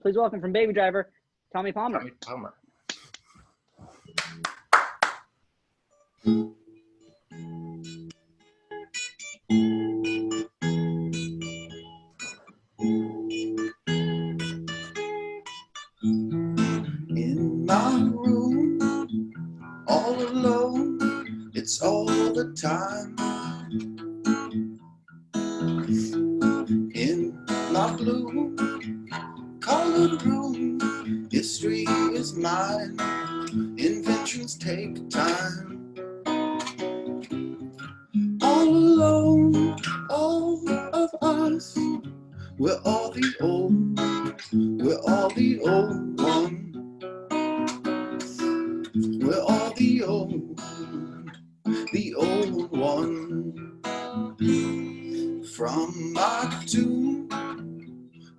Please welcome from Babydriver, Tommy Palmer. Tommy Palmer. In my room, all alone, it's all the time. In my blue colored room, history is mine. Inventions take time. All alone, all of us, we're all the old one. We're all the old one. From my tomb,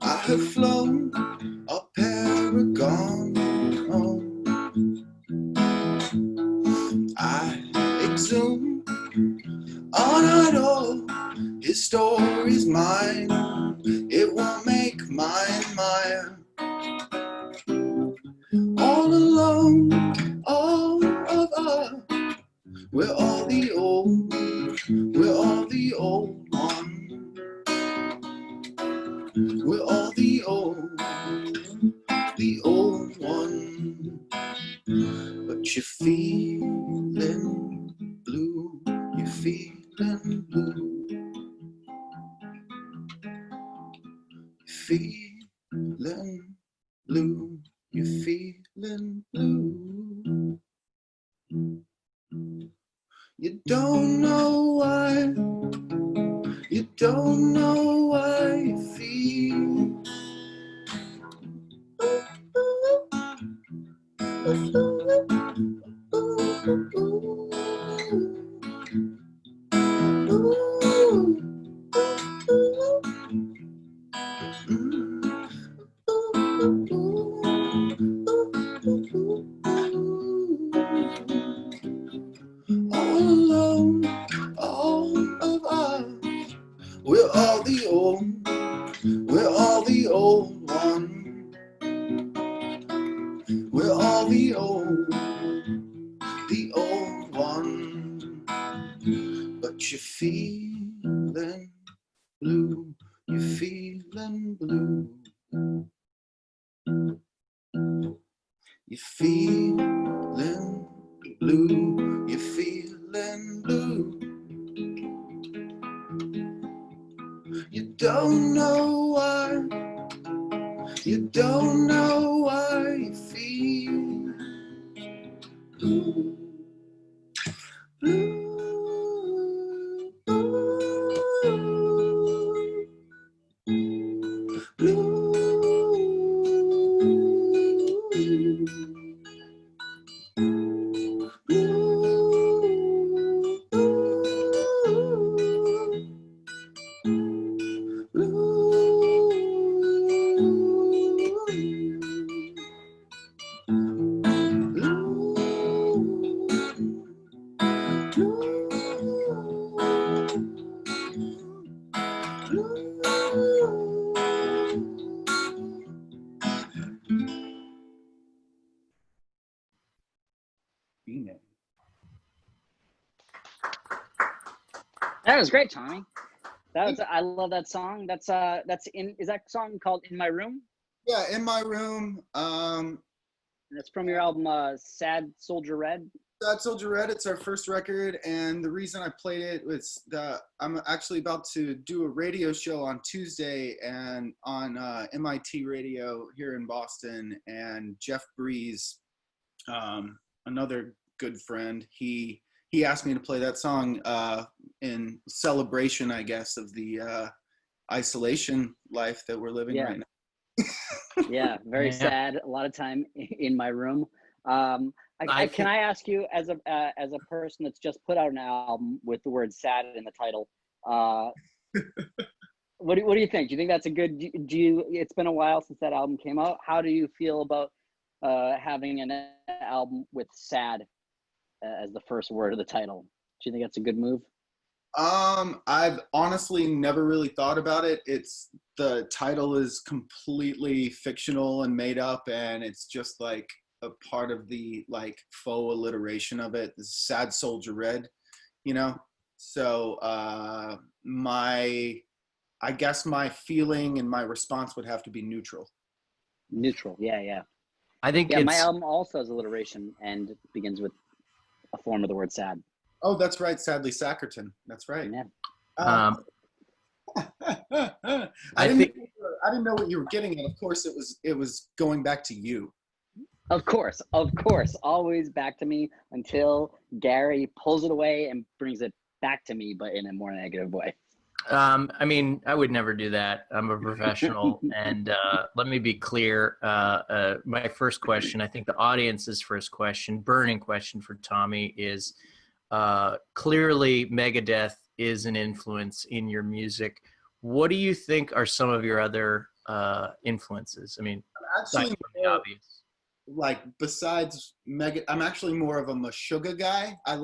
I have flown a paragon. I exhume on idol, his story's mine. It won't make mine mine. All alone, all of us, we're all the old one. We're all the old one. But you're feeling blue, you're feeling blue. Feeling blue, you're feeling blue. You don't know why, you don't know why you feel. All alone, all of us, we're all the old one. We're all the old one. But you're feeling blue, you're feeling blue. You're feeling blue, you're feeling blue. You don't know why, you don't know why you feel blue. Blue. Blue. That was great, Tommy. I love that song. Is that song called "In My Room"? Yeah, In My Room. That's from your album "Sad Soldier Red." Sad Soldier Red. It's our first record, and the reason I played it was that I'm actually about to do a radio show on Tuesday, and on MIT Radio here in Boston. And Jeff Breeze, another good friend, he asked me to play that song in celebration, I guess, of the isolation life that we're living right now. Yeah, very sad. A lot of time in my room. Can I ask you, as a person that's just put out an album with the word "sad" in the title, what do you think? Do you think that's a good? Do you? It's been a while since that album came out. How do you feel about having an album with "sad" as the first word of the title? Do you think that's a good move? I've honestly never really thought about it. The title is completely fictional and made up, and it's just like a part of the like faux alliteration of it. This Sad Soldier Red, you know. So I guess my feeling and my response would have to be neutral. Neutral. Yeah, yeah. I think Yeah, my it's album also has alliteration and begins with a form of the word sad. Oh, that's right. Sadly, Sackerton. That's right. Yeah. I didn't know what you were getting at. Of course, it was going back to you. Of course, always back to me until Gary pulls it away and brings it back to me, but in a more negative way. I mean, I would never do that. I'm a professional. And let me be clear. My first question, I think the audience's first question, burning question for Tommy is, clearly Megadeth is an influence in your music. What do you think are some of your other influences? I mean, actually aside from the obvious. Like besides I'm actually more of a Meshuggah guy. I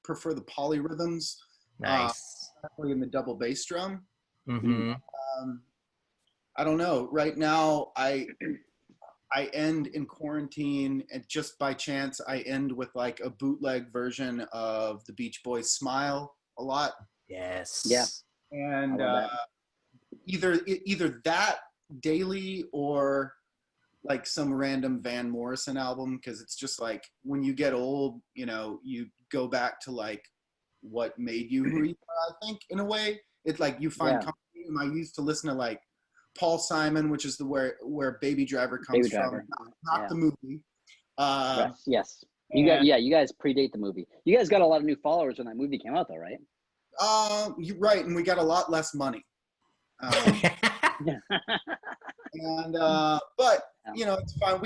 prefer the polyrhythms. Nice. Especially in the double bass drum. Mm-hmm. I don't know. Right now, I end in quarantine, and just by chance, I end with like a bootleg version of the Beach Boys' "Smile" a lot. Yes. Yeah. And either that daily or like some random Van Morrison album, because it's just like when you get old, you know, you go back to like what made you who you are, I think, in a way. It's like you find comfort. I used to listen to like Paul Simon, which is where Babydriver comes from, not the movie. Yes. You guys predate the movie. You guys got a lot of new followers when that movie came out, though, right? You're right, and we got a lot less money. And but you know, it's fine.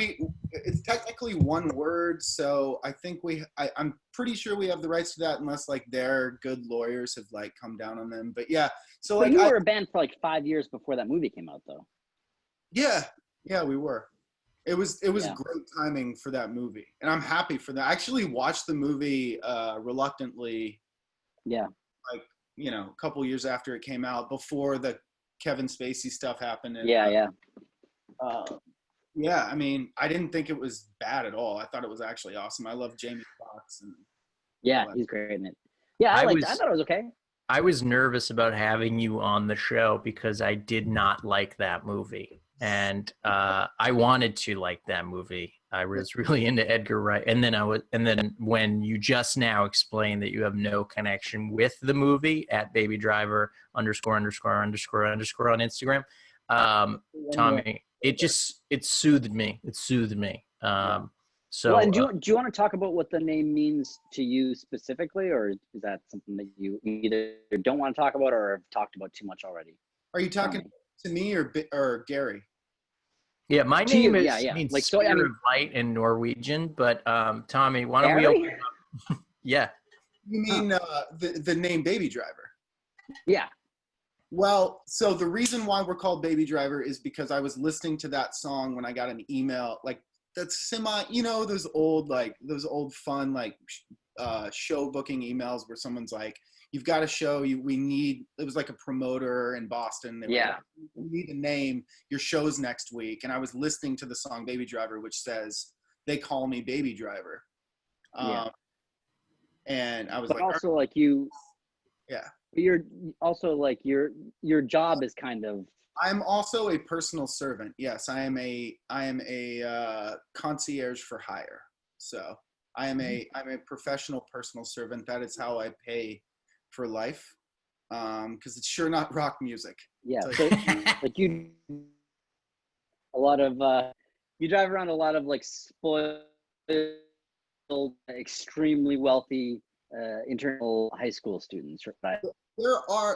It's technically one word, so I think I'm pretty sure we have the rights to that, unless like their good lawyers have like come down on them. But yeah, so like you were a band for like 5 years before that movie came out, though. Yeah, we were. It was great timing for that movie, and I'm happy for that. I actually watched the movie reluctantly. Yeah. Like, you know, a couple years after it came out, before the Kevin Spacey stuff happened. And, yeah, I mean, I didn't think it was bad at all. I thought it was actually awesome. I love Jamie Foxx. And he's great in it. Yeah, I thought it was okay. I was nervous about having you on the show because I did not like that movie. And I wanted to like that movie. I was really into Edgar Wright. And then when you just now explained that you have no connection with the movie at Babydriver __ on Instagram, Tommy, it soothed me. So, and do you want to talk about what the name means to you specifically, or is that something that you either don't want to talk about or have talked about too much already? Are you talking to me or Gary? Yeah, my name means like Spirit of Light in Norwegian, but Tommy, why don't we open up? Yeah. You mean the name Babydriver? Yeah. Well, so the reason why we're called Babydriver is because I was listening to that song when I got an email, like that's you know, those old fun like show booking emails where someone's like, you've got a show, it was like a promoter in Boston. They were like, we need a name, your show's next week. And I was listening to the song Babydriver, which says, they call me Babydriver. And I was but also like you, yeah. You're also like your job is kind of. I'm also a personal servant. Yes, I am a concierge for hire. So I'm a professional personal servant. That is how I pay for life. Because it's sure not rock music. Yeah. So like you drive around a lot of like spoiled, extremely wealthy internal high school students, right?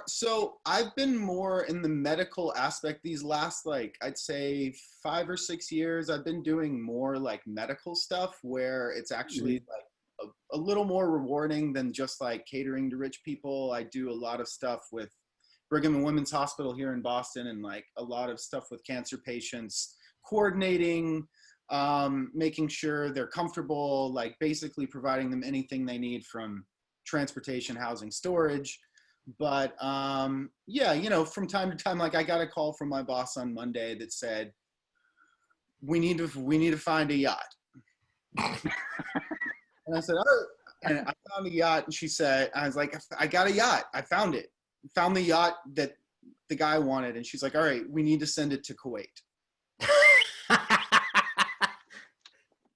So I've been more in the medical aspect these last, like, I'd say 5 or 6 years. I've been doing more like medical stuff where it's actually like a little more rewarding than just like catering to rich people. I do a lot of stuff with Brigham and Women's Hospital here in Boston, and like a lot of stuff with cancer patients, coordinating, making sure they're comfortable, like basically providing them anything they need, from transportation, housing, storage. But yeah, you know, from time to time, like I got a call from my boss on Monday that said, we need to find a yacht. And I said, oh, and I found a yacht. And she said, I was like, I got a yacht. I found it. Found the yacht that the guy wanted. And she's like, all right, we need to send it to Kuwait.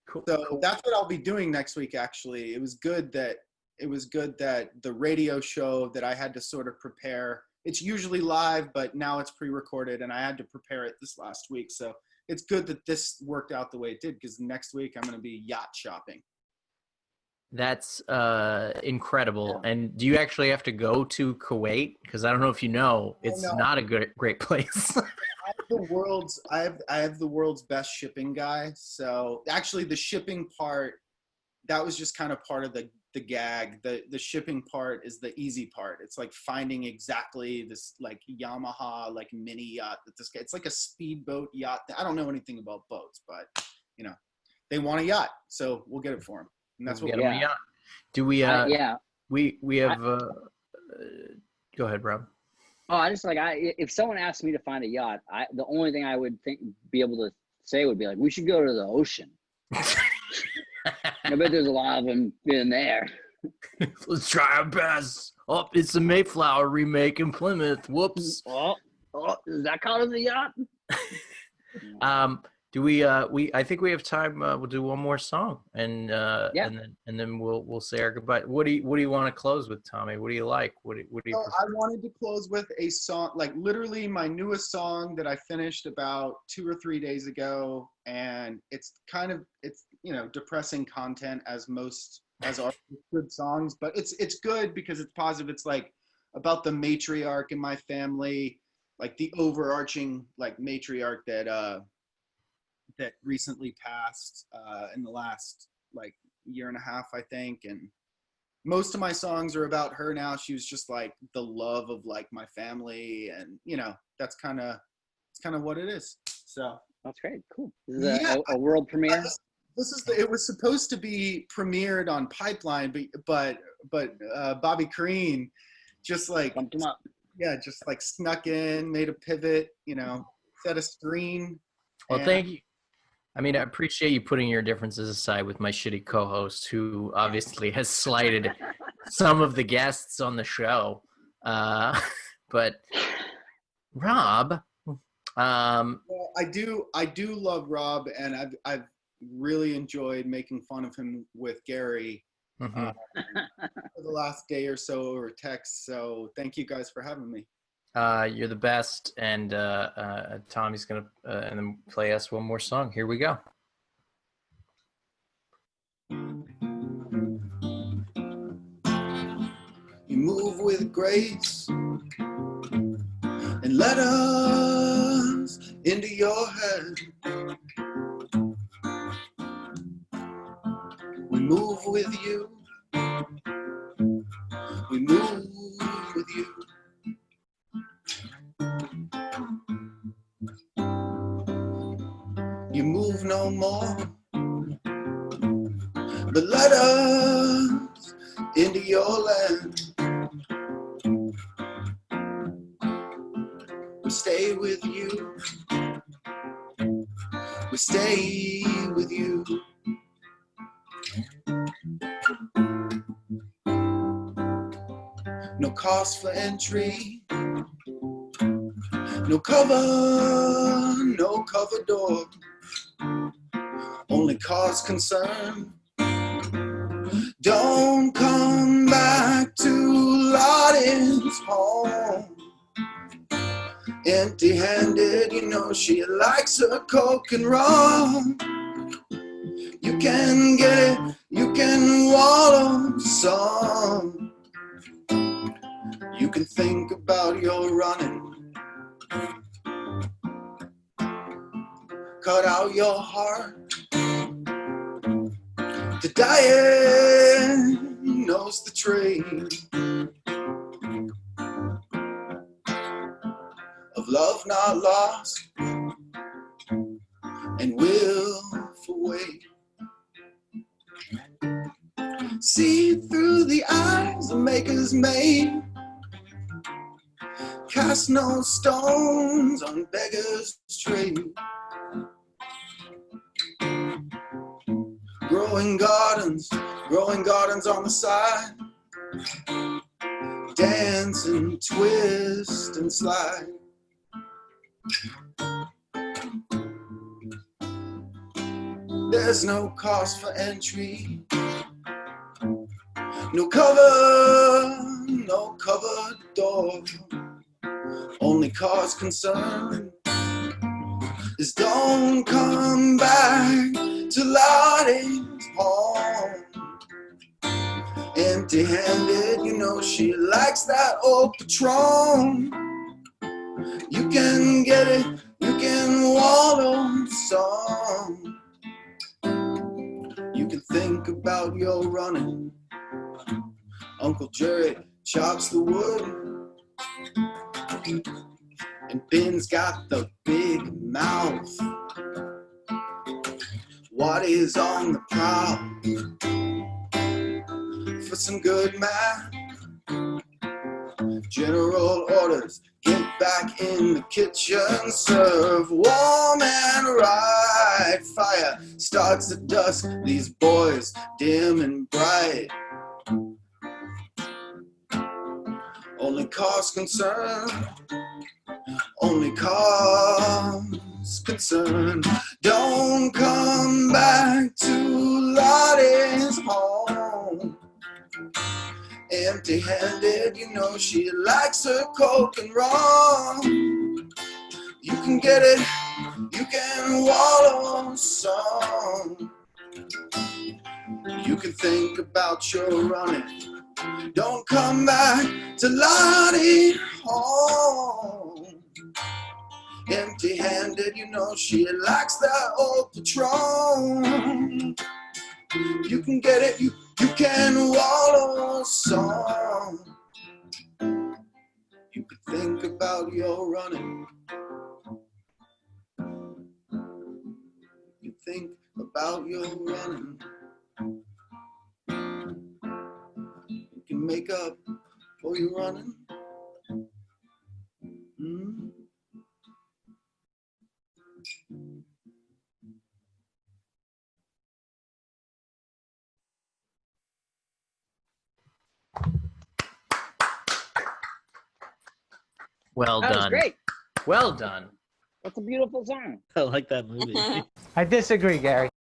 Cool. So that's what I'll be doing next week. Actually, it was good that the radio show that I had to sort of prepare. It's usually live, but now it's pre-recorded, and I had to prepare it this last week. So it's good that this worked out the way it did, because next week I'm going to be yacht shopping. That's incredible. And do you actually have to go to Kuwait? Because I don't know if you know, it's not a great place. I have the world's best shipping guy. So actually the shipping part, that was just kind of part of the gag. The shipping part is the easy part. It's like finding exactly this like Yamaha like mini yacht that this guy, it's like a speedboat yacht. I don't know anything about boats, but you know, they want a yacht, so we'll get it for them. And that's what we got. Do we we have go ahead, Rob. Oh, I just like if someone asked me to find a yacht, the only thing I would be able to say would be like, we should go to the ocean. I bet there's a lot of them in there. Let's try our best. Oh, it's the Mayflower remake in Plymouth. Whoops. Oh, does that count as a yacht? Do we? I think we have time. We'll do one more song, and then we'll say our goodbye. What do you want to close with, Tommy? What do you like? What do you? I wanted to close with a song, like literally my newest song that I finished about 2 or 3 days ago, and it's you know, depressing content as our good songs, but it's good because it's positive. It's like about the matriarch in my family, like the overarching like matriarch that recently passed in the last like year and a half, I think. And most of my songs are about her now. She was just like the love of like my family, and you know, it's kind of what it is. So that's great. Cool. This is a world premiere. It was supposed to be premiered on Pipeline, but Bobby Crean just like bumped him up. Yeah, just like snuck in, made a pivot, you know, set a screen. Well, thank you. I mean, I appreciate you putting your differences aside with my shitty co-host, who obviously has slighted some of the guests on the show. But Rob, well, I do love Rob, and I've really enjoyed making fun of him with Gary for the last day or so over text. So thank you guys for having me. You're the best, and Tommy's gonna and then play us one more song. Here we go. You move with grace and let us into your head. We move with you. We move with you. You move no more, but let us into your land. We stay with you. We stay with you. No cost for entry. No cover door. Only cause concern. Don't come back to Lottie's home empty-handed. You know she likes her Coke and rum. You can get it, you can wallow some. You can think about your running. Cut out your heart. The diet knows the trade of love not lost and willful wait. See through the eyes the makers made. Cast no stones on beggars' trade. Growing gardens on the side. Dance and twist and slide. There's no cost for entry. No covered door. Only cause concern is don't come back to Lottie's home empty-handed. You know she likes that old Patron. You can get it, you can wallow some. You can think about your running. Uncle Jerry chops the wood. And Ben's got the big mouth. What is on the prowl? For some good math. General orders, get back in the kitchen. Serve warm and right. Fire starts at dusk, these boys dim and bright. Only cause concern. Only cause concern. Don't come back to Lottie's home empty-handed. You know she likes her Coke and rum. You can get it, you can wallow some. You can think about your running. Don't come back to Lottie home empty-handed. You know she likes that old Patron. You can get it, you can wallow some. You could think about your running. You think about your running. You can make up for your running. Well That was done. great. Well done. That's a beautiful song. I like that movie. I disagree, Gary.